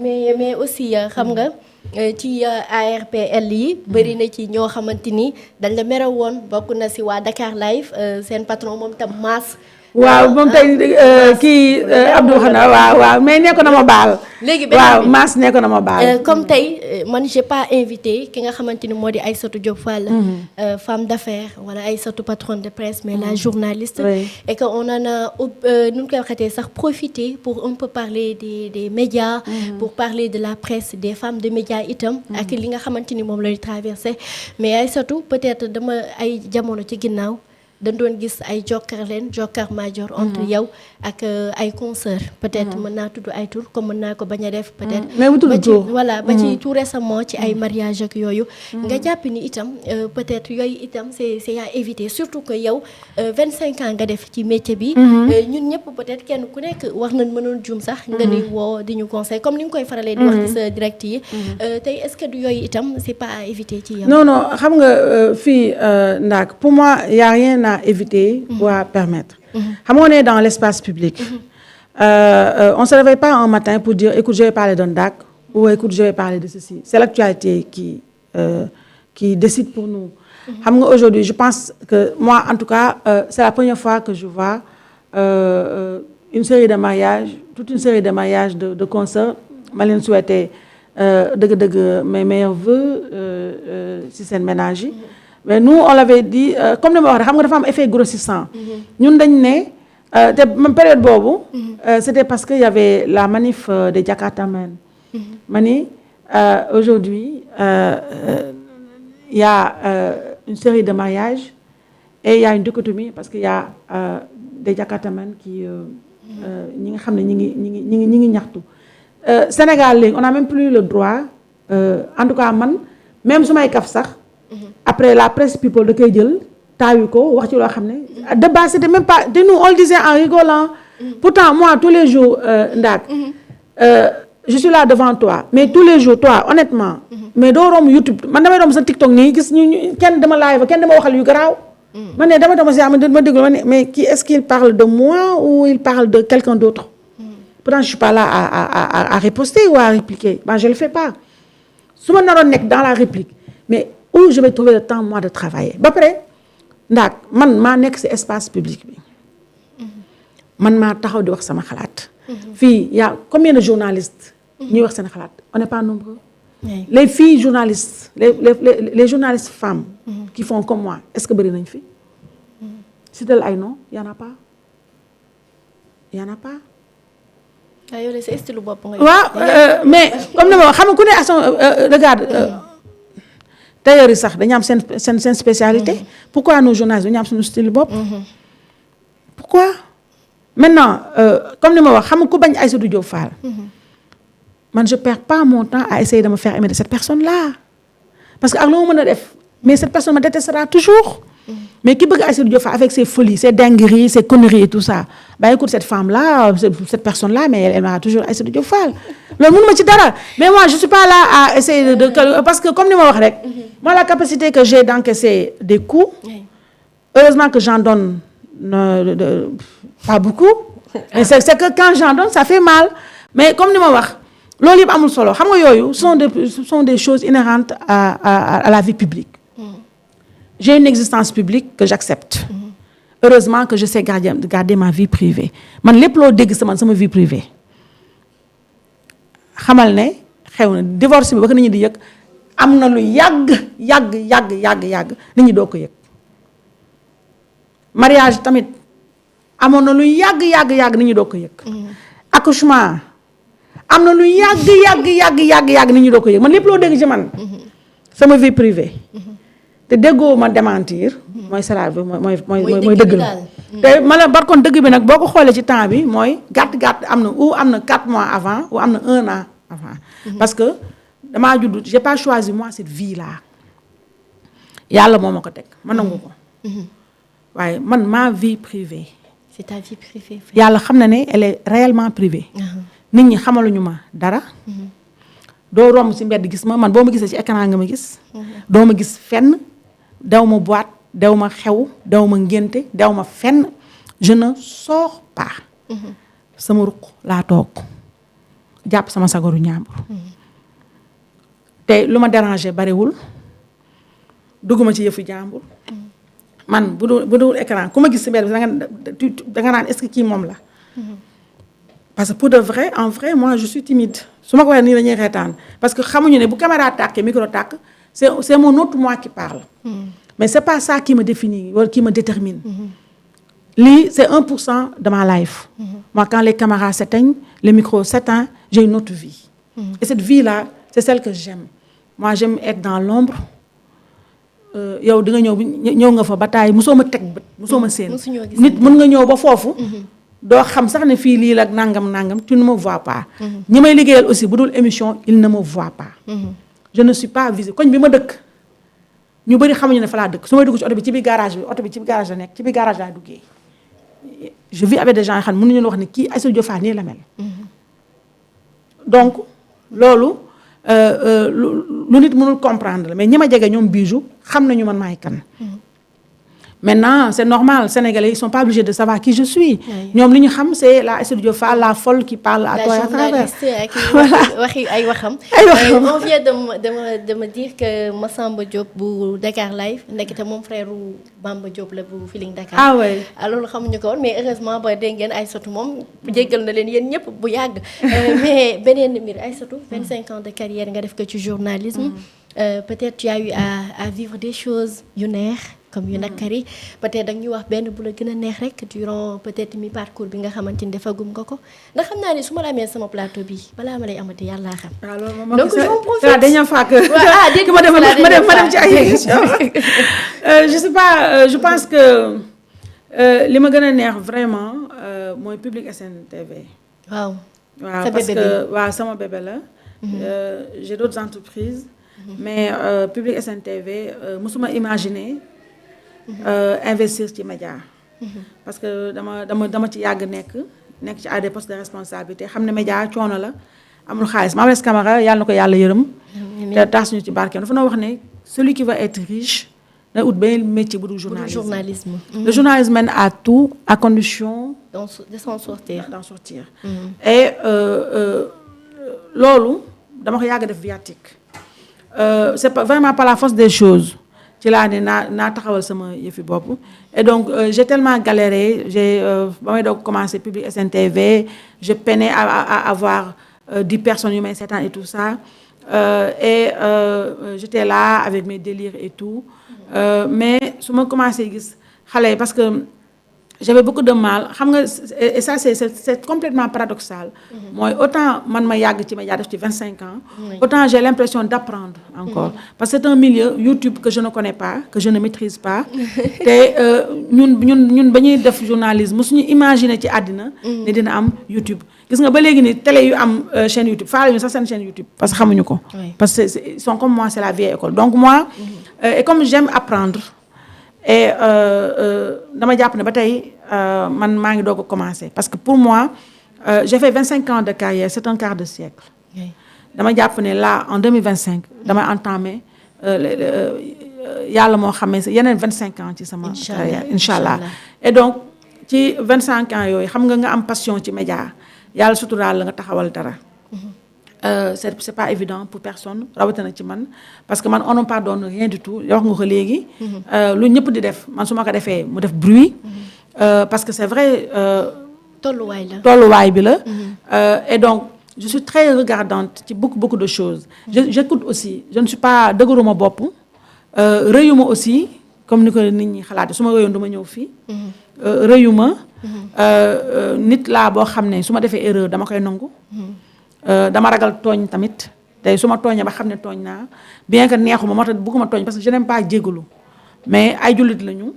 mais aussi xam nga ci ARPL yi bëri na ci ñoo xamante ni dañ la mere woon bokk na si waa Dakar Live seen patron moom tam Mass. waaw moom tey kii Abdou xanaa waaw mais nekk na ma baal. léegi waaw Mass nekk na ma baal. comme tey man j'ai pas invité ki nga xamante ni moo di Aïssatou Diop Fall. femme d'affaires wala Aïssatou patronne de presse mais la journaliste. et que on en a nu ñu koy waxatee sax profité pour un peu parler des médias. pour parler de la presse des femmes de médias itam. ak li nga xamante ni moom lay traversé mais Aïssatou peut-être dama ay jamono ci ginnaaw. dañ doon gis ay jokkar major entre yow ak ay consoeurs peut-être mën naa tudd ay tur comme mën naa ko bañ a def peut-être mais mu tudd tur voilà ba ci tout récemment ci ay mariage ak yooyu nga jàpp ni itam peut-être yooyu itam c'est à éviter surtout que yow 25 ans nga def ci métier bi ñun ñëpp peut-être kenn ku nekk wax nañ mënoon juum sax nga ni woo di ñu conseil comme ni nga koy faralee di wax ci sa direct yi tey est-ce que du yooyu itam c'est pas à éviter ci yow non xam nga fii Ndack pour moi y a rien à éviter ou à permettre. On est dans l'espace public. On ne se réveille pas un matin pour dire écoute je vais parler d'un Ndack ou écoute je vais parler de ceci. C'est l'actualité qui décide pour nous. Aujourd'hui je pense que moi en tout cas c'est la première fois que je vois une série de mariages, toute une série de mariages de concerts. Ma leen souhaiter dëgg-dëgg mes meilleurs vœux si seen ménage yi. Mais nous on l'avait dit comme ni ma wax rek xam nga dafa am effet grossissant. ñun dañ ne te même période boobu. C'était parce que y avait la manif des Jakartamen. ma ni aujourd'hui y a une série de mariages et il y a une dichotomie parce que y a des Jakartamen qui ñi nga xam ne ñi ngi ñaxtu. Sénégal léegi on n'a même plus le droit en tout cas man même su may kaf sax. Après la presse people da koy jël taayu ko wax ci loo xam ne de base c'était même pas de nous on le disait en rigolant. Pourtant moi tous les jours Ndack je suis là devant toi mais tous les jours toi honnêtement. mais doo romb YouTube man damay romb sa TikTok nii gis ñu kenn dama live kenn dama waxal yu garaaw. man ne dama si ma déglu ma ne mais qui est-ce qu'il parle de moi ou il parle de quelqu'un d'autre. Pourtant je suis pas là à riposter ou à répliquer ben je le fais pas su ma naroon nekk dans la réplique mais où je vais trouver le temps moi de travailler ba pare Ndack man maa nekk ci espace public bi man maa taxaw di wax sama xalaat. fii y a combien de journalistes. ñuy wax seen xalaat on n'est pas nombreux. les filles journalistes les journalistes femmes. qui font comme moi est-ce que bëri nañ fi. citez ay non y en a pas. yow de sa style bopp nga. waaw mais comme ni ma wax xam nga ku ne ak son regarde tailleur yi sax dañu am seen spécialité. pourquoi nos journalistes dañu am suñu style bopp. pourquoi maintenant comme ni ma wax xam nga ku bañ Aïssatou Diop Fall. man je perds pas mon temps à essayer de me faire aimer de cette personne-là parce que ak loo mën a def mais cette personne me détestera toujours. mais qui bëgg Aïssatou Diop Fall avec ses folies ses dingueries ses conneries et tout ça bah écoute cette femme-là cette personne-là mais elle aimera toujours Aïssatou Diop Fall loolu mënuma ci dara mais moi je suis pas là à essayer de parce que comme ni ma wax rek moi la capacité que j'ai d'encaisser des coups heureusement que j'en donne pas beaucoup mais c'est que quand j'en donne ça fait mal mais comme ni ma wax loolu yëpp amul solo xam nga yooyu sont des choses inhérentes à la vie publique. J'ai une existence publique que j'accepte. Heureusement que je sais garder ma vie privée. Man lépp loo dégg sama vie privée. xamal ne xew na divorce bi ba ko nit ñi di yëg am na lu yàgg nit ñi doo ko yëg. mariage tamit amoon na lu yàgg nit ñi doo ko yëg. accouchement am na lu yàgg nit ñi doo ko yëg man lépp loo dégg ci man. sama vie privée. te déggoo ma démentir mooy salaat bi mooy dëgg la te ma la par contre dëgg bi nag boo ko xoolee ci temps bi mooy gàtt am na 4 mois avant ou am na 1 an avant parce que damaa judd j'ai pas choisi moi cette vie là yàlla moo ma ko teg ma nangu ko waaye man ma vie privée c'est ta vie privée yàlla xam na ne elle est réellement privée nit ñi xamaluñu ma dara doo romb ci mbedd gis ma man boo ma gisee ci écran nga ma gis doo ma gis fenn daw ma boîte daw ma xew daw ma ngénte daw ma fenn je ne sors pas sama ruq laa toog jàpp sama sagaru ñaambur te lu ma dérangé bariwul dugguma ci yëfu jàmbur man bu dul écran ku ma gis si mbedd bi da nga naan est-ce que kii moom la parce que pour de vrai en vrai moi je suis timide su ma ko waxee nii la ñuy reetaan parce que xamuñu ne bu caméra tàkkee micro tàkk c'est mon autre moi qui parle mais c'est pas ça qui me définit wala qui me détermine lii c'est 1% de ma life moi quand les caméras s'éteignent le micro s'éteint j'ai une autre vie et cette vie là c'est celle que j'aime moi j'aime être dans l'ombre yow di nga ñëw nga fa ba taay mosoo ma teg bët mosoo ma seen nit mën nga ñëw ba foofu doo xam sax ne fii lii la nangam tu ne me vois pas ñi may liggéeyal aussi bu dul émission il ne me voit pas je ne suis pas visible koñ bi ma dëkk ñu bëri xamuñu ne fa laa dëkk su may dugg ci oto bi ci biir garage la nekk ci biir garage laa duggee je vis avec des gens yoo xam ne mënuñu wax ne kii Aïssatou Diop Fall nii la mel donc loolu lu nit mënul comprendre la mais ñi ma jege ñoom Bijou xam nañu man maay kan maintenant c'est normal Sénégalais ils sont pas obligés de savoir qui je suis ñoom li ñu xam c'est la Aïssatou Diop Fall la folle qui parle à toi et à travers waxi ay waxam on vient de me dire que Massamba Diop bu Dakar Live ndekete moom frère Bamba Diop la bu Feeling Dakar ah ouais alors xamuñu ko woon mais heureusement ba dégg ngeen Aïssatou moom jéggal na leen yéen ñëpp bu yàgg mais beneen mbir Aïssatou 25 ans de carrière nga def ko ci journalisme peut-être tu as eu à vivre des choses yu neex comme yu nakari peut-être da ñuy wax benn bu la gën a neex rek durant peut-être mi parcours bi nga xamante ni defagum nga ko ndax xam naa ne su ma la amee sama plateau bi balaa ma lay amati yàlla xam. donc c'est la dernière fois que ma dem ci ay émission je sais pas je pense que li ma gën a neex vraiment mooy Public SN TV. waaw parce que waaw sama bébé la. J'ai d'autres entreprises. mais Public SN TV musuma imaginer. Investir ci média parce que dama ci yàgg nekk ci à des postes de responsabilité xam ne média coono la amul xaalis Mame Less Camara yàlla na ko yàlla yërëm te taas ñu ci barkeem dafa noo wax ne celui qui va être riche na ut benn métier bu dul journalisme le journalisme mène à tout à condition de s'en sortir et loolu dama ko yàgg def viatique c'est pas vraiment par la force des choses ci laa ne naa taxawal sama yëfi bopp et donc j'ai tellement galéré ba may doog commencer Public SN TV je peinais à avoir 10 personnes yu may seetaan et tout ça et j'étais là avec mes délires et tout mais su ma commencé gis xale yi parce que j'avais beaucoup de mal xam nga et ça c'est complètement paradoxal mooy autant man ma yàgg ci média def ci 25 ans autant j'ai l'impression d'apprendre encore parce que c'est un milieu YouTube que je ne connais pas que je ne maîtrise pas te ñun ba ñuy def journalisme suñu imaginer ci àddina ne dina am YouTube gis nga ba léegi ni télé yu am chaîne YouTube faale ñu sax seen chaîne YouTube parce que xamuñu ko parce que ils sont comme moi c'est la vieille école donc moi et comme j'aime apprendre et dama jàpp ne ba tey man maa ngi doog a commencer parce que pour moi j'ai fait 25 ans de carrière c'est un quart de siècle dama jàpp ne là en 2025 dama entamer yàlla moo xamee sa yeneen 25 ans ci sama carrière inchallah et donc ci 25 ans yooyu xam nga am passion ci média yàlla suturaal la nga taxawal dara c'est pas évident pour personne rawatina ci man parce que man on ne pardonne rien du tout wax nga ko léegi lu ñëpp di def man su ma ko defee mu def bruit parce que c'est vrai tolluwaay bi la et donc je suis très regardante ci beaucoup de choses j'écoute aussi je ne suis pas dëgëruma bopp rëyuma aussi comme ni ko nit ñi xalaate su ma rëyoon du ma ñëw fii rëyuma nit laa boo xam ne su ma defee erreur dama koy nangu dama ragal tooñ tamit tey su ma tooñee ba xam ne tooñ naa bien que neexuma moo tax bëgguma tooñ parce que je n'aime pas jégalu mais ay jullit lañu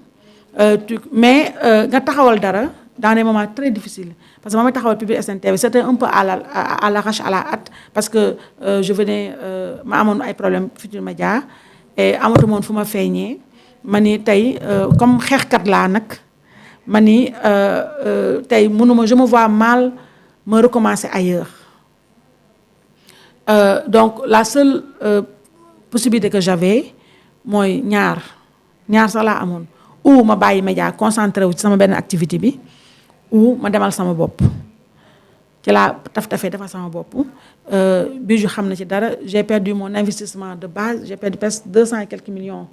mais nga taxawal dara dans des moments très difficiles parce que ma may taxawal Public SN TV c'était un peu à l'arrache à la hâte parce que je venais ma amoon ay problèmes Futurs Médias et amatu moon fu ma feeñee ma ni tey comme xeexkat laa nag ma ni tey mënuma je me vois mal me recommencer ailleurs donc la seule possibilité que j'avais mooy ñaar sax laa amoon ou ma bàyyi média concentré wu ci sama benn activité bi ou ma demal sama bopp ci laa tafee dafa sama bopp Bijou xam na ci dara j'ai perdu mon investissement de base j'ai perdu presque 200 et quelques millions